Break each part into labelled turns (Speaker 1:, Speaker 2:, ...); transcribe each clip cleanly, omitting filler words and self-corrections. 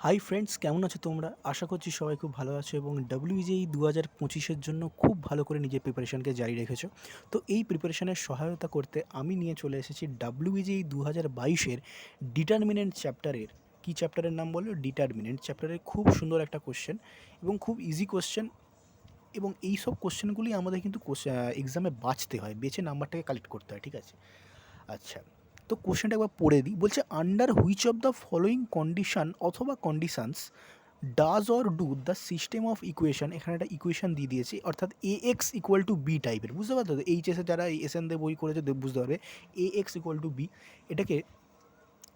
Speaker 1: Hi friends, কেমন আছো তোমরা? আশা করছি সবাই খুব ভালো আছো এবং WBJEE 2025-এর জন্য খুব ভালো করে নিজের প্রিপারেশনকে জারি রেখেছো। তো এই প্রিপারেশনের সহায়তা করতে আমি নিয়ে চলে এসেছি WBJEE 2022-এর ডিটারমিনেন্ট চ্যাপ্টারের, কী চ্যাপ্টারের নাম বললো? ডিটারমিনেন্ট চ্যাপ্টারের খুব সুন্দর একটা কোশ্চেন এবং খুব ইজি কোশ্চেন। এবং এই সব কোশ্চেনগুলি আমাদের কিন্তু এক্সামে বাছতে হয়, বেছে নাম্বারটাকে কালেক্ট করতে হয়, ঠিক আছে? আচ্ছা, তো কোশ্চেনটা একবার পড়ে দিই। বলছে, under which of the following condition অথবা conditions does or do the system of equation, এখানে একটা ইকুয়েশন দিয়ে দিয়েছি, অর্থাৎ A X equal to B টাইপের, বুঝতে পারতো? তো এইচএসে যারা এসএন দিয়ে বই করেছে বুঝতে পারবে এ এক্স ইকুয়াল টু বি। এটাকে,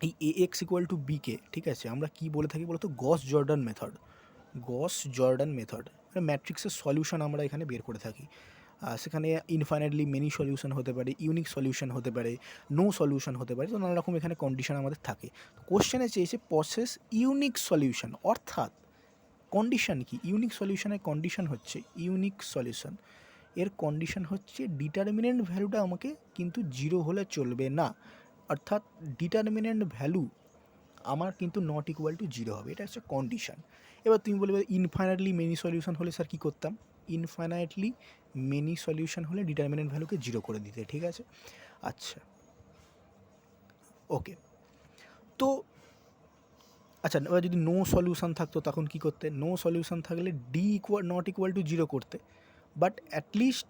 Speaker 1: এই এ এক্স ইকুয়াল টু বিকে, ঠিক আছে, আমরা কি বলে থাকি বলতো? গস জর্ডান মেথড। গস জর্ডান মেথড ম্যাট্রিক্সের সলিউশন আমরা এখানে বের করে থাকি। সেখানে ইনফাইনাইটলি মেনি সলিউশন হতে পারে, ইউনিক সলিউশন হতে পারে, নো সলিউশন হতে পারে, তো নানা রকম এখানে কন্ডিশন আমাদের থাকে। কোশ্চেনে চেয়েছে প্রসেস ইউনিক সলিউশন, অর্থাৎ কন্ডিশন কি? ইউনিক সলিউশনের কন্ডিশন হচ্ছে, ইউনিক সলিউশন এর কন্ডিশন হচ্ছে ডিটারমিনেন্ট ভ্যালুটা আমাকে কিন্তু জিরো হলে চলবে না, অর্থাৎ ডিটারমিনেন্ট ভ্যালু আমার কিন্তু নট ইকুয়াল টু জিরো হবে, এটা হচ্ছে কন্ডিশন। এবার তুমি বলবে ইনফাইনাইটলি মেনি সলিউশন হলে স্যার কী করতাম? ইনফাইনাইটলি মেনি সলিউশন হলে ডিটারমিনেন্ট ভ্যালুকে জিরো করে দিতে, ঠিক আছে? আচ্ছা, ওকে। তো আচ্ছা, এবার যদি নো সলিউশন থাকতো তখন কী করতে? নো সলিউশন থাকলে D equal not equal to zero করতে, but at least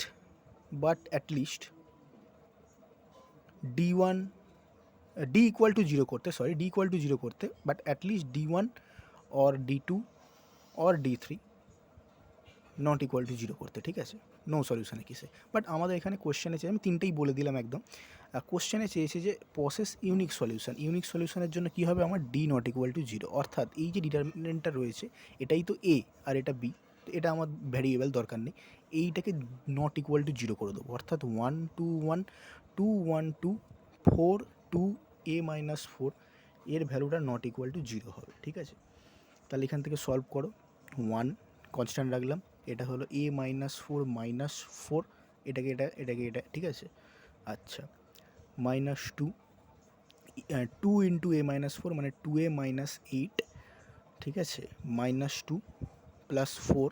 Speaker 1: D one, D equal to zero করতে, sorry, D equal to zero করতে, but at least D one or D two or D three not equal to zero করতে, ঠিক আছে? No সলিউশনে কিসে, but আমাদের এখানে কোশ্চেনে চেয়ে, আমি তিনটেই বলে দিলাম একদম। কোশ্চেনে চেয়েছে যে প্রসেস ইউনিক সলিউশন, ইউনিক সলিউশনের জন্য কী হবে? আমার D not equal to zero, অর্থাৎ এই যে ডিটারমিনেন্টটা রয়েছে এটাই তো এ আর এটা বি, তো এটা আমার ভ্যারিয়েবল দরকার নেই, এইটাকে নট ইকুয়াল টু জিরো করে দেবো, অর্থাৎ 1 2 1 2 1 2 4 2 a মাইনাস 4 এর ভ্যালুটা নট ইকুয়াল টু জিরো হবে, ঠিক আছে? তাহলে এখান থেকে সলভ করো। 1 কনস্ট্যান্ট রাখলাম, এটা হলো a মাইনাস 4 মাইনাস 4, এটাকে এটা, ঠিক আছে? আচ্ছা, মাইনাস 2, 2 ইন্টু এ মাইনাস 4 মানে 2a মাইনাস 8, ঠিক আছে? মাইনাস 2 প্লাস 4,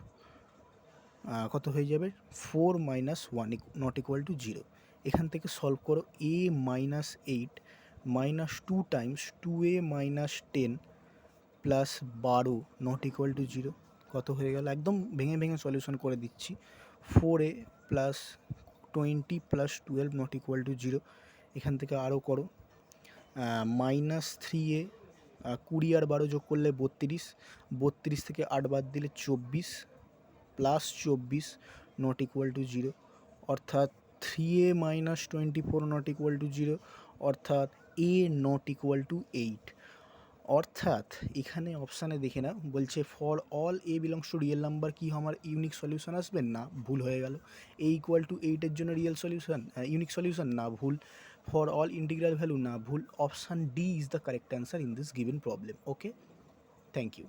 Speaker 1: কত হয়ে যাবে? 4 minus 1 not equal to zero. এখান থেকে সলভ করো, a minus 8 minus 2 Times 2a minus 10 plus 12 not equal to zero. কত হয়ে গেল? একদম ভেঙে ভেঙে সলিউশন করে দিচ্ছি। 4a plus 20 plus 12 not equal to zero. এখান থেকে আরও করো, মাইনাস 3a, 20 আর 12 যোগ করলে 32, 32 থেকে 8 বাদ দিলে 24 plus 24 not equal to zero, অর্থাৎ 3a minus 24 not equal to zero, অর্থাৎ a নট ইকুয়াল টু 8। অর্থাৎ এখানে অপশানে দেখে না, বলছে for all A belongs to real number কি আমার ইউনিক সলিউশন আসবে? না, ভুল হয়ে গেল। এ ইকুয়াল টু 8-এর জন্য রিয়েল সলিউশন, ইউনিক সলিউশন, না, ভুল। ফর অল ইন্টিগ্রাল ভ্যালু, না, ভুল। Option D is the correct answer in this given problem. Okay, thank you.